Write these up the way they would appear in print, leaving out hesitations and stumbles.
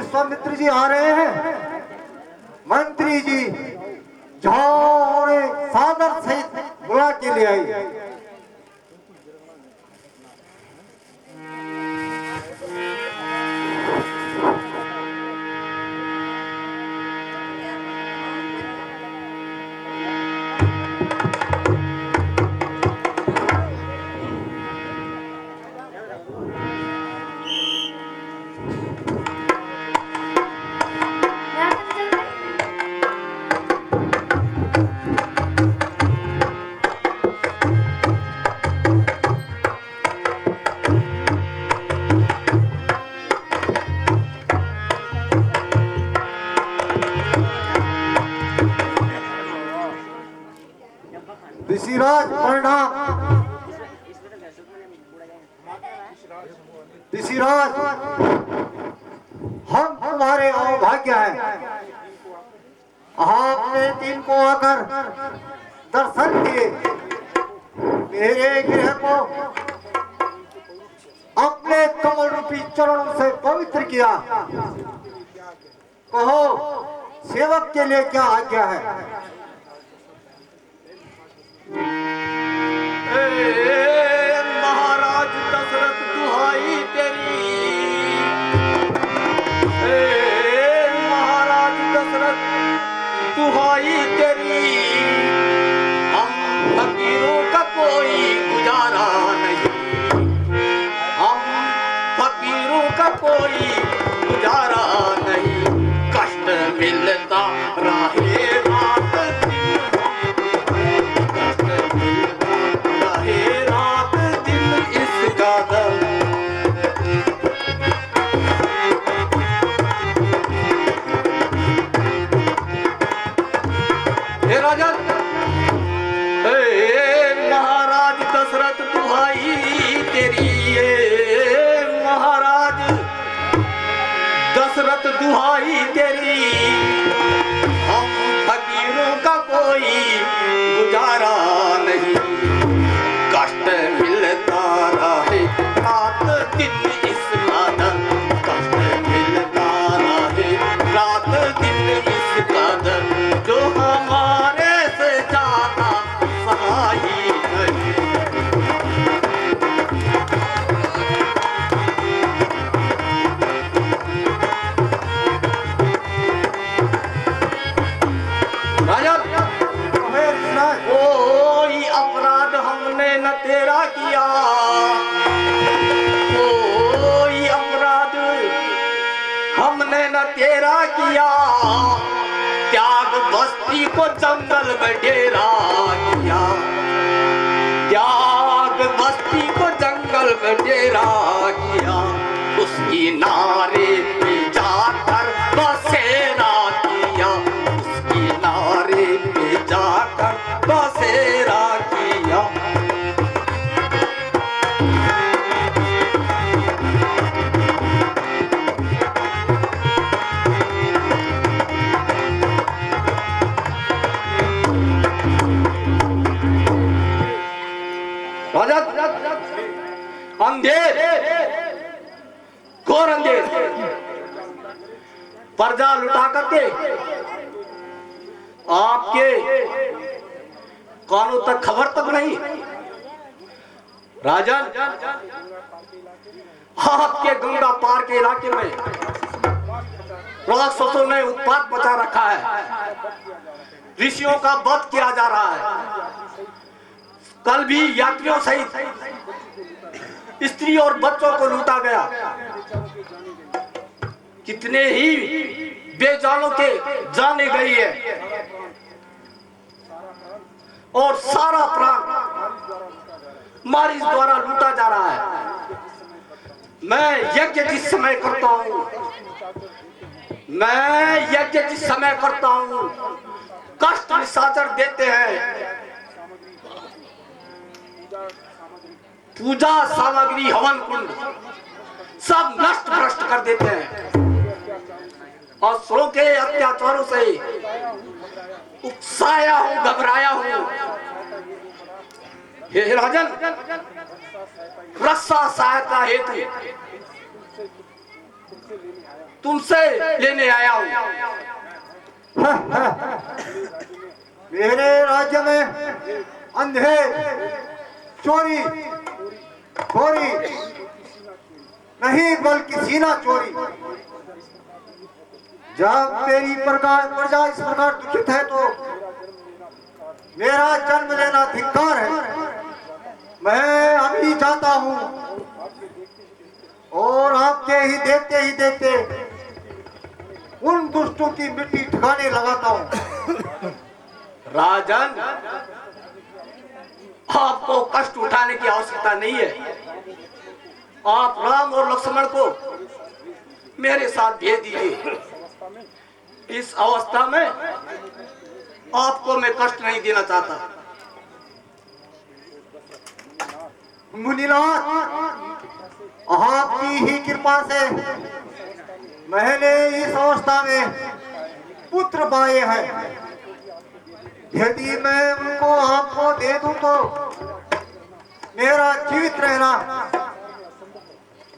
विश्वामित्र जी आ रहे हैं। मंत्री जी जाओ और सादर सहित बुला के ले आई। ऋषिराज प्रणाम। ऋषिराज हम तुम्हारे अभाग्य हैं। आपने दिन को आकर दर्शन किए, मेरे गृह को अपने कमल रूपी चरणों से पवित्र किया। कहो सेवक के लिए क्या आज्ञा है? महाराज दशरथ दुहाई तेरी, महाराज दशरथ दुहाई तेरी, हम फकीरों का कोई गुजारा नहीं, हम फकीरों का कोई गुजारा नहीं, कष्ट मिलता रहे रात महाराज दशरथ दुहाई तेरी, महाराज दशरथ दुहाई तेरी, हम फकीरों का कोई गुजारा नहीं, कष्ट मिलता रहे रात दिन इस कादर, कष्ट मिलता रहे रात दिन इस कादर, जो हमारे से ज्यादा सहाई नहीं। कोई अपराध हमने न तेरा किया, कोई अपराध हमने न तेरा किया, त्याग बस्ती को जंगल में डेरा किया, त्याग बस्ती को जंगल में डेरा किया, उसकी नारे पे जाकर बसेरा किया, उसकी नारे पे जाकर बसेरा किया। अंधेर घोर अंधेर, पर्दा लुटा करके आपके कानों तक खबर तक नहीं। राजन, आपके गंगा पार के इलाके में राक्षसों ने उत्पात मचा रखा है, ऋषियों का वध किया जा रहा है। कल भी यात्रियों सहित स्त्री और बच्चों को लूटा गया, कितने ही बेजानों के जाने गई है, और सारा प्राण मारिस द्वारा लूटा जा रहा है। मैं यज्ञ जिस समय करता हूं, मैं यज्ञ जिस समय करता हूं, कष्ट निशाचर देते हैं, पूजा सामग्री हवन कुंड सब नष्ट भ्रष्ट कर देते हैं। असुरों के अत्याचारों से उकसाया हूं, घबराया हूं। हे राजन, रक्षा सहायता हेतु तुमसे लेने आया हूँ। मेरे राज्य में अंधे, चोरी, खोरी नहीं बल्कि सीना चोरी। जब मेरी प्रजा इस प्रकार दुखित है तो मेरा जन्म लेना धिक्कार है। मैं अभी जाता हूँ और आपके ही देखते उन दुष्टों की मिट्टी ठिकाने लगाता हूँ। राजन, आपको कष्ट उठाने की आवश्यकता नहीं है। आप राम और लक्ष्मण को मेरे साथ भेज दीजिए। इस अवस्था में आपको मैं कष्ट नहीं देना चाहता। मुनिनाथ, आपकी ही कृपा से मैंने इस अवस्था में पुत्र पाए हैं। यदि मैं उनको आपको दे दूं तो मेरा जीवित रहना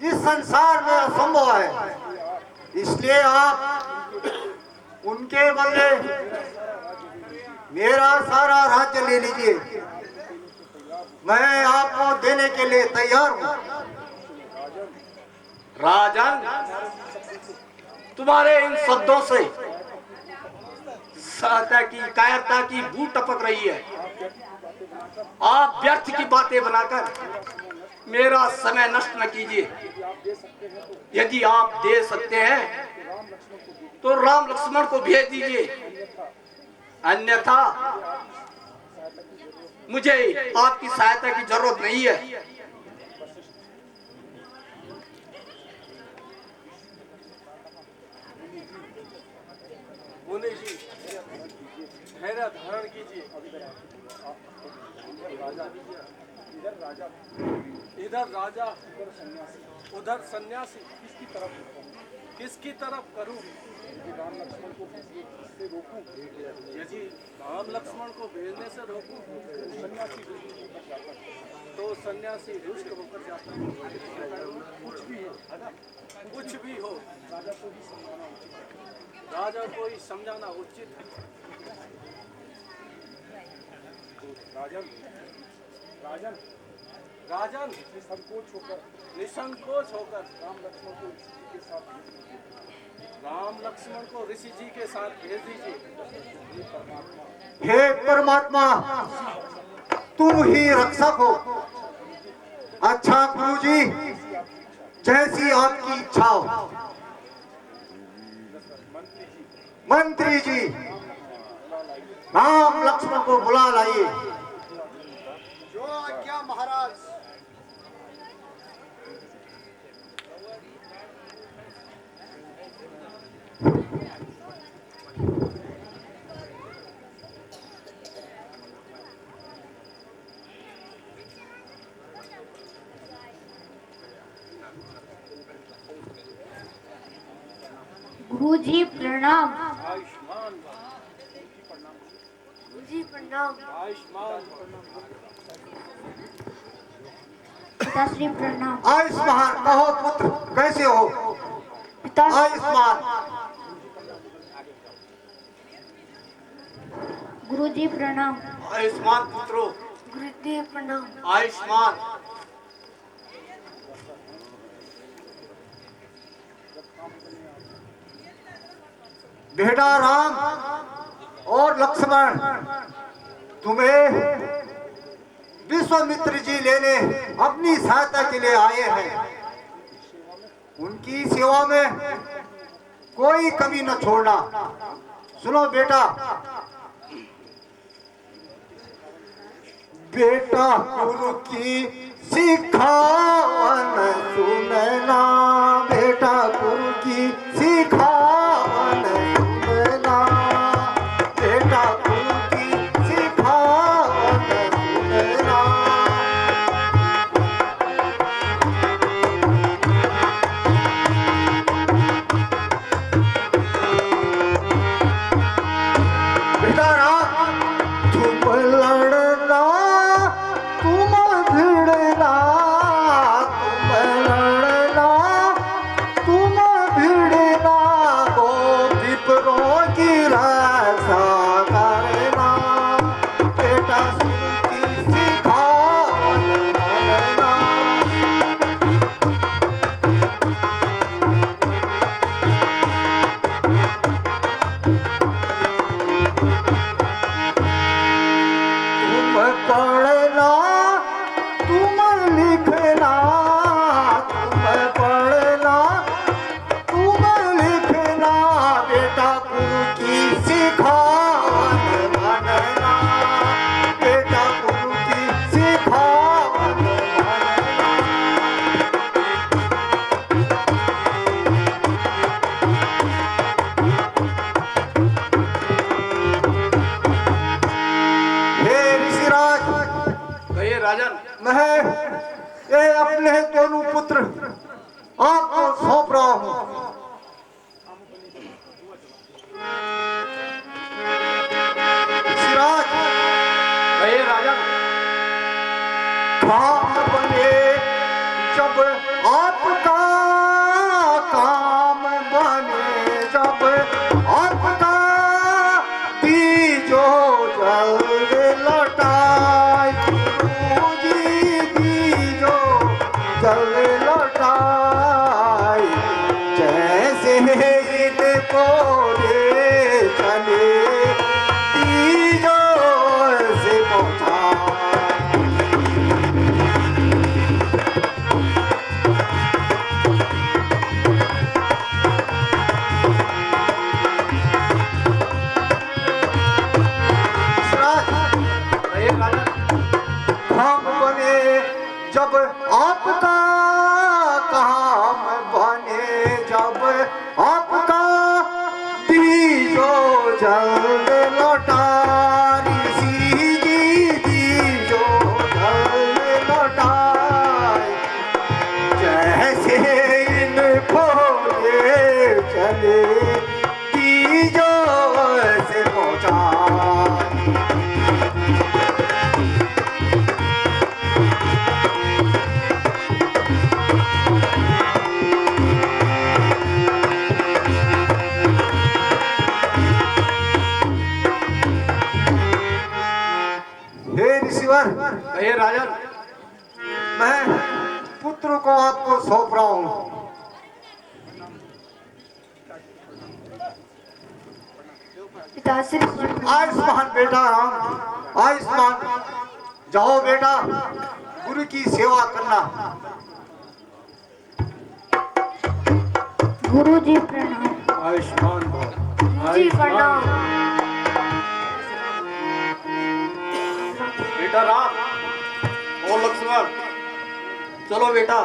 इस संसार में असंभव है। इसलिए आप उनके बदले मेरा सारा राज्य ले लीजिए। मैं आपको देने के लिए तैयार हूँ। राजन, तुम्हारे इन शब्दों से कायरता की बू टपक रही है। आप व्यर्थ की बातें बनाकर मेरा समय नष्ट न कीजिए। यदि आप दे सकते हैं तो राम लक्ष्मण को भेज दीजिए, अन्यथा मुझे आपकी सहायता की जरूरत नहीं है। मुनि जी, धैर्य धारण कीजिए। इधर राजा उधर सन्यासी, किसकी तरफ करूं? राम लक्ष्मण को भेजने से रोकूं? यदि राम लक्ष्मण को भेजने से रोकूं तो सन्यासी रुष्ट होकर जाता है। कुछ भी हो राजा को ही समझाना उचित है। राजन, राजन, राजन, निसंकोच होकर राम लक्ष्मण को ऋषि जी के साथ भेज दीजिए। हे परमात्मा, तुम ही रक्षक हो। अच्छा गुरुजी, जैसी आपकी इच्छा हो। मंत्री जी, राम लक्ष्मण को बुला लाइए। जो आज्ञा महाराज। गुरुजी प्रणाम। आयुष्मान गुरुजी प्रणाम। आयुष्मान पिताश्री प्रणाम। आयुष्मान कहो पुत्र, कैसे हो? पिताश्री आयुष्मान। गुरुजी प्रणाम। आयुष्मान पुत्रो, गुरुदेव प्रणाम। आयुष्मान। बेटा राम और लक्ष्मण तुम्हें विश्वामित्र जी लेने अपनी सहायता के लिए आए हैं। उनकी सेवा में कोई कमी न छोड़ना। सुनो बेटा, बेटा गुरु की सिखावन सुनना, बेटा गुरु की सिखावन सुनना, बेटा गुरु की सिखावन सुनना। बेटा राम, तुम लड़ना, तुम भिड़ना, तुम लड़ना, तुम इनको ले चले तीजों से पहुंचा। कहिए राजा। हम बने जब आपका काम बने जब आपका दीजो जल्द लौटा ऋषि जी दीजो जल्द लौटा। जैसे इनको ले चले दीजो से पहुंचा। हे ऋषिवर, कहिए राजन। मैं पुत्र को आपको सौंप रहा हूं। पिताश्री आयुष्मान बेटा राम, आयुष्मान। जाओ बेटा, गुरु की सेवा करना। गुरु जी प्रणाम। आयुष्मान भव। जी प्रणाम। बेटा राम और लक्ष्मण, चलो बेटा।